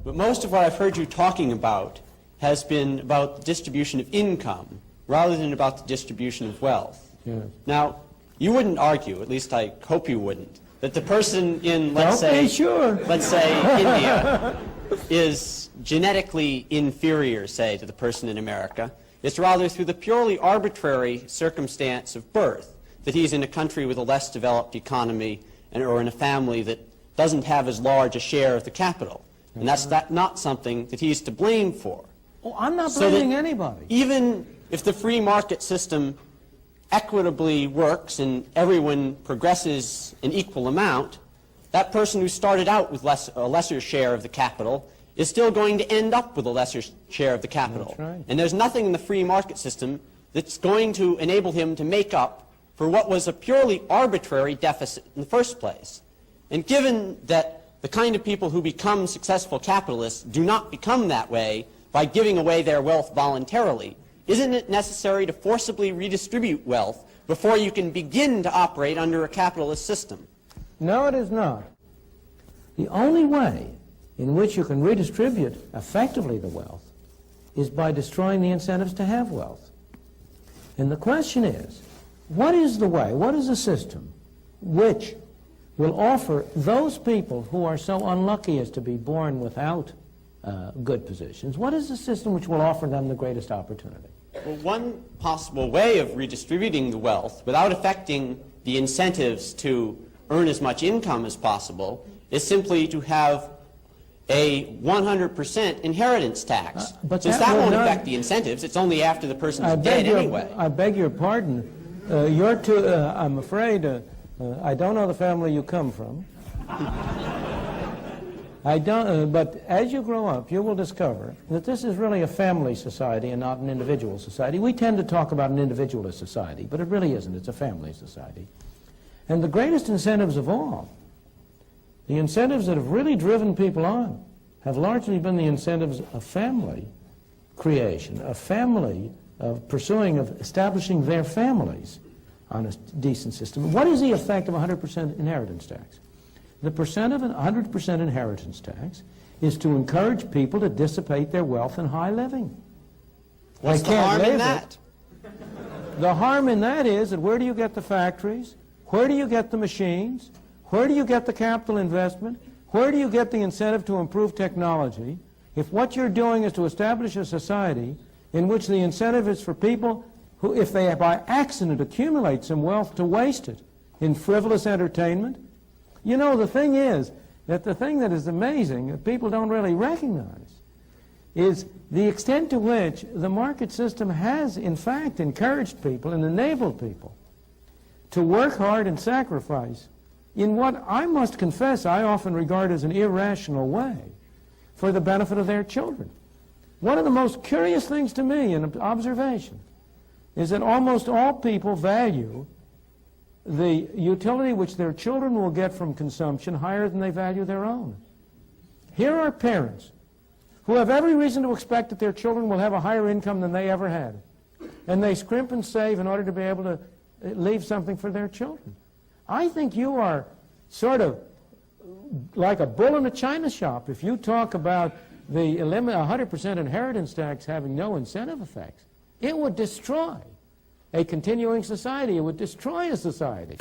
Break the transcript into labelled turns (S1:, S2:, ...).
S1: but most of what I've heard you talking about has been about the distribution of income rather than about the distribution of wealth.
S2: Yes.
S1: Now, you wouldn't argue, at least I hope you wouldn't, that the person in, let's say India is genetically inferior, say, to the person in America. It's rather through the purely arbitrary circumstance of birth that he's in a country with a less developed economy or in a family that doesn't have as large a share of the capital. And that's not something that he's to blame for.
S2: Oh, I'm not blaming anybody.
S1: Even if the free market system equitably works and everyone progresses an equal amount, that person who started out with a lesser share of the capital is still going to end up with a lesser share of the capital.
S2: That's right.
S1: And there's nothing in the free market system that's going to enable him to make up for what was a purely arbitrary deficit in the first place. And given that the kind of people who become successful capitalists do not become that way by giving away their wealth voluntarily, isn't it necessary to forcibly redistribute wealth before you can begin to operate under a capitalist system?
S2: No, it is not. The only way in which you can redistribute effectively the wealth is by destroying the incentives to have wealth. And the question is, what is the way, what is the system which will offer those people who are so unlucky as to be born without good positions, what is the system which will offer them the greatest opportunity?
S1: Well, one possible way of redistributing the wealth without affecting the incentives to earn as much income as possible is simply to have a 100% inheritance tax.
S2: But
S1: since that won't affect the incentives, it's only after the person's dead anyway.
S2: I beg your pardon. I'm afraid, I don't know the family you come from. I don't, but as you grow up, you will discover that this is really a family society and not an individual society. We tend to talk about an individualist society, but it really isn't. It's a family society. And the greatest incentives of all, the incentives that have really driven people on, have largely been the incentives of family creation, of family, of pursuing, of establishing their families on a decent system. What is the effect of 100% inheritance tax? The percent of an 100% inheritance tax is to encourage people to dissipate their wealth in high living.
S1: What's the harm in that?
S2: The harm in that is that where do you get the factories? Where do you get the machines? Where do you get the capital investment? Where do you get the incentive to improve technology if what you're doing is to establish a society in which the incentive is for people who, if they by accident accumulate some wealth, to waste it in frivolous entertainment? You know, the thing is that the thing that is amazing that people don't really recognize is the extent to which the market system has, in fact, encouraged people and enabled people to work hard and sacrifice in what I must confess I often regard as an irrational way for the benefit of their children. One of the most curious things to me in observation is that almost all people value the utility which their children will get from consumption higher than they value their own. Here are parents who have every reason to expect that their children will have a higher income than they ever had, and they scrimp and save in order to be able to leave something for their children. I think you are sort of like a bull in a china shop if you talk about the 100% inheritance tax having no incentive effects. It would destroy a continuing society. It would destroy a society.